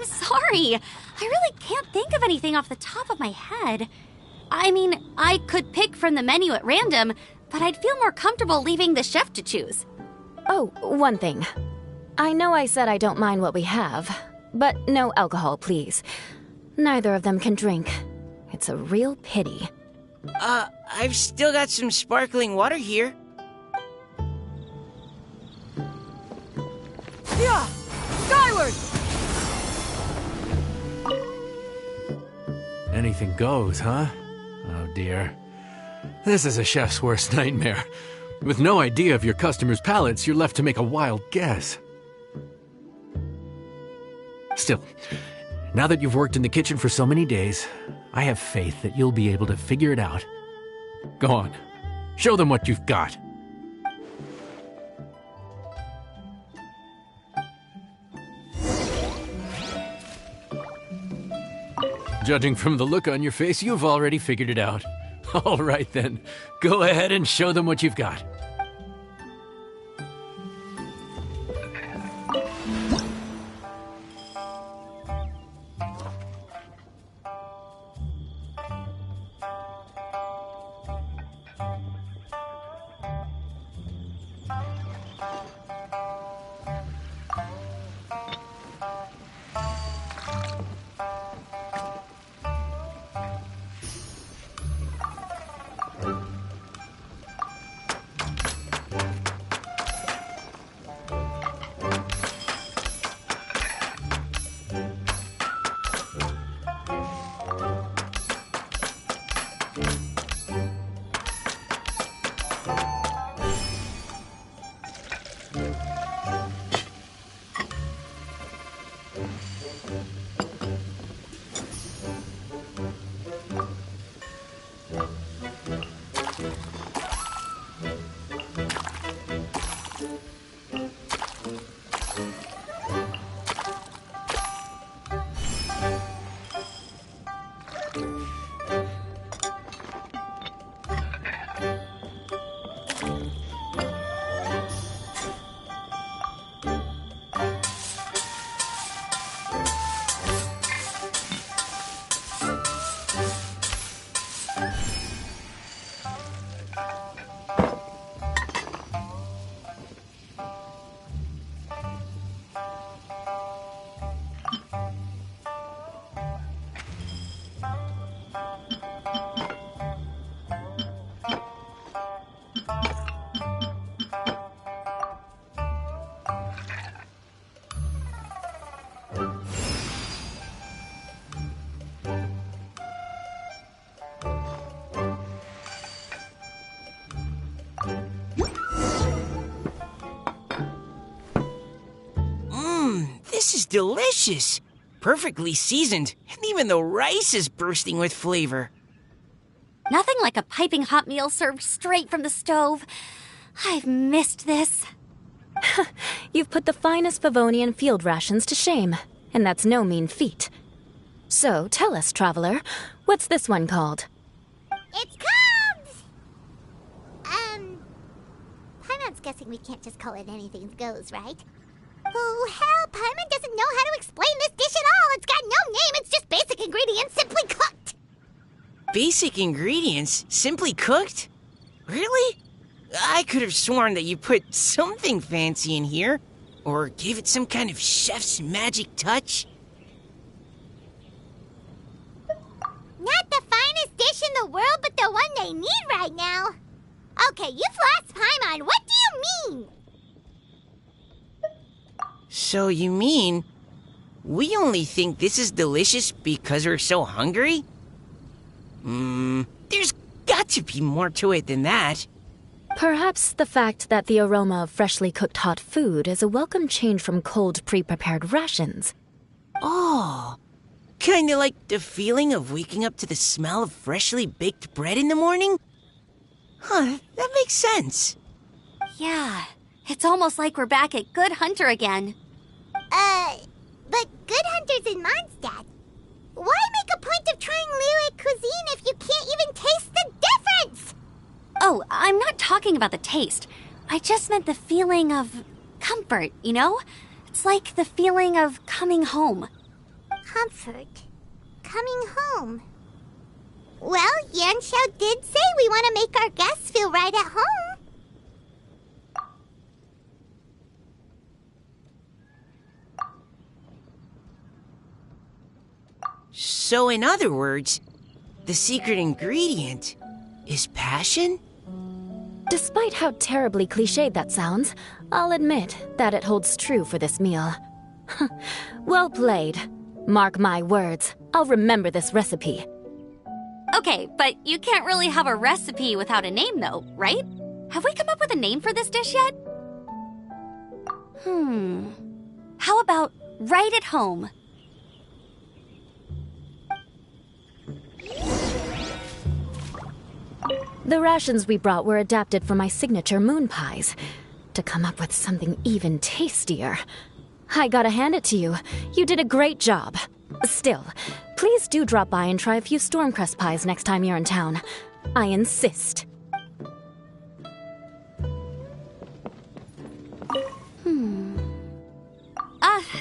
I'm sorry. I really can't think of anything off the top of my head. I mean, I could pick from the menu at random, but I'd feel more comfortable leaving the chef to choose. Oh, one thing. I know I said I don't mind what we have, but no alcohol, please. Neither of them can drink. It's a real pity. I've still got some sparkling water here. Yeah! Skyward! Anything goes, huh? Oh dear. This is a chef's worst nightmare. With no idea of your customers' palates, you're left to make a wild guess. Still, now that you've worked in the kitchen for so many days, I have faith that you'll be able to figure it out. Go on, show them what you've got. Judging from the look on your face, you've already figured it out. All right then, go ahead and show them what you've got. This is delicious. Perfectly seasoned, and even the rice is bursting with flavor. Nothing like a piping hot meal served straight from the stove. I've missed this. You've put the finest Favonian field rations to shame, and that's no mean feat. So, tell us, traveler, what's this one called? It's called... Paimon's guessing we can't just call it anything goes, right? Oh, hell, Paimon doesn't know how to explain this dish at all. It's got no name, it's just basic ingredients simply cooked. Basic ingredients? Simply cooked? Really? I could have sworn that you put something fancy in here, or gave it some kind of chef's magic touch. Not the finest dish in the world, but the one they need right now. Okay, you've lost Paimon. What do you mean? So you mean we only think this is delicious because we're so hungry? There's got to be more to it than that. Perhaps the fact that the aroma of freshly cooked hot food is a welcome change from cold, pre-prepared rations. Oh, kinda like the feeling of waking up to the smell of freshly baked bread in the morning? Huh, that makes sense. Yeah, it's almost like we're back at Good Hunter again. But Good Hunter's in Mondstadt. Why make a point of trying Lyric cuisine if you can't even taste the difference? Oh, I'm not talking about the taste. I just meant the feeling of comfort, you know? It's like the feeling of coming home. Comfort. Coming home. Well, Yanxiao did say we want to make our guests feel right at home. So in other words, the secret ingredient is passion? Despite how terribly cliched that sounds, I'll admit that it holds true for this meal. Well played. Mark my words, I'll remember this recipe. Okay, but you can't really have a recipe without a name, though, right? Have we come up with a name for this dish yet? How about right at home? The rations we brought were adapted from my signature moon pies. To come up with something even tastier. I gotta hand it to you. You did a great job. Still, please do drop by and try a few Stormcrest pies next time you're in town. I insist.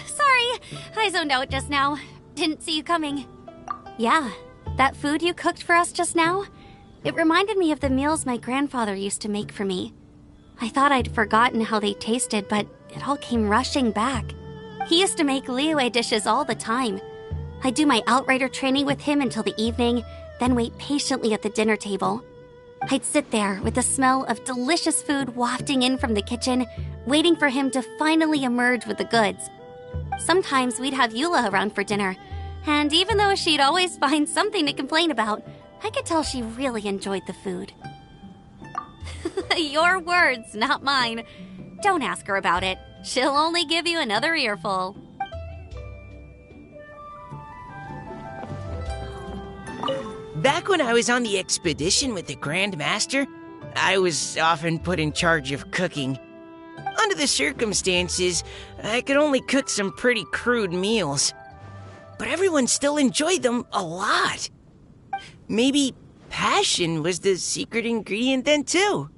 Sorry. I zoned out just now. Didn't see you coming. Yeah, that food you cooked for us just now? It reminded me of the meals my grandfather used to make for me. I thought I'd forgotten how they tasted, but it all came rushing back. He used to make Liyue dishes all the time. I'd do my outrider training with him until the evening, then wait patiently at the dinner table. I'd sit there with the smell of delicious food wafting in from the kitchen, waiting for him to finally emerge with the goods. Sometimes we'd have Eula around for dinner, and even though she'd always find something to complain about, I could tell she really enjoyed the food. Your words, not mine. Don't ask her about it. She'll only give you another earful. Back when I was on the expedition with the Grand Master, I was often put in charge of cooking. Under the circumstances, I could only cook some pretty crude meals. But everyone still enjoyed them a lot. Maybe passion was the secret ingredient then, too.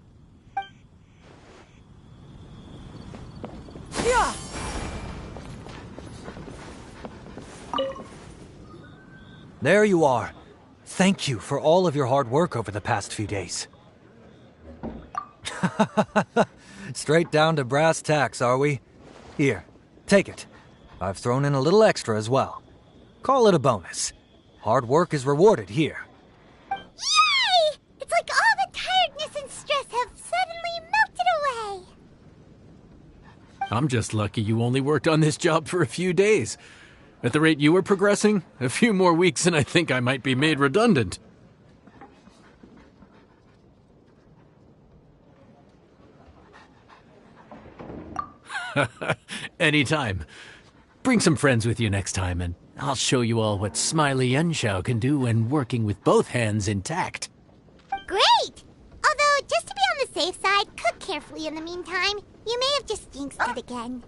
Yeah. There you are. Thank you for all of your hard work over the past few days. Straight down to brass tacks, are we? Here, take it. I've thrown in a little extra as well. Call it a bonus. Hard work is rewarded here. Yay! It's like all the tiredness and stress have suddenly melted away. I'm just lucky you only worked on this job for a few days. At the rate you were progressing, a few more weeks and I think I might be made redundant. Anytime. Bring some friends with you next time, and I'll show you all what Smiley Yanxiao can do when working with both hands intact. Great! Although, just to be on the safe side, cook carefully in the meantime. You may have just jinxed it again.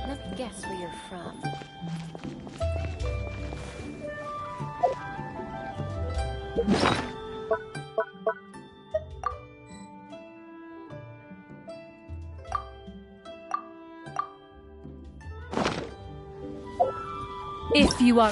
Let me guess where you're from. If you are